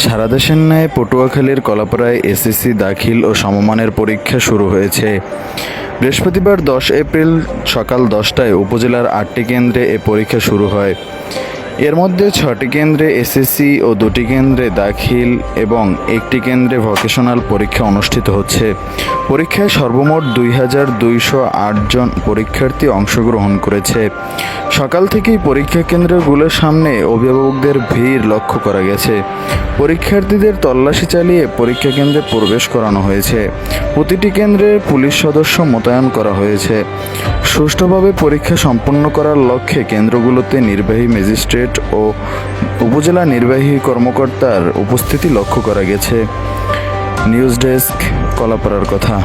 সারা দেশের ন্যায় পটুয়াখালীর কলাপাড়ায় এসএসসি দাখিল ও সমমানের পরীক্ষা শুরু হয়েছে। বৃহস্পতিবার 10 এপ্রিল সকাল 10টায় উপজেলার 8টি কেন্দ্রে এ পরীক্ষা শুরু হয়। এর মধ্যে 6টি কেন্দ্রে এসএসসি ও 2টি কেন্দ্রে দাখিল এবং 1টি কেন্দ্রে ভোকেশনাল পরীক্ষা অনুষ্ঠিত হচ্ছে। পরীক্ষায় সর্বমোট 2208 জন পরীক্ষার্থী অংশগ্রহণ করেছে। সকাল থেকেই পরীক্ষা কেন্দ্রগুলোর সামনে অভিভাবকদের ভিড় লক্ষ্য করা গেছে। পরীক্ষার্থীদের তল্লাশি চালিয়ে পরীক্ষা কেন্দ্রে প্রবেশ করানো হয়েছে। প্রতিটি কেন্দ্রে পুলিশ সদস্য মোতায়েন করা হয়েছে। সুষ্ঠুভাবে পরীক্ষা সম্পন্ন করার লক্ষ্যে কেন্দ্রগুলোতে নির্বাহী ম্যাজিস্ট্রেট ও উপজেলা নির্বাহী কর্মকর্তার উপস্থিতি লক্ষ্য করা গেছে। নিউজ ডেস্ক, কলাপাড়ার কথা।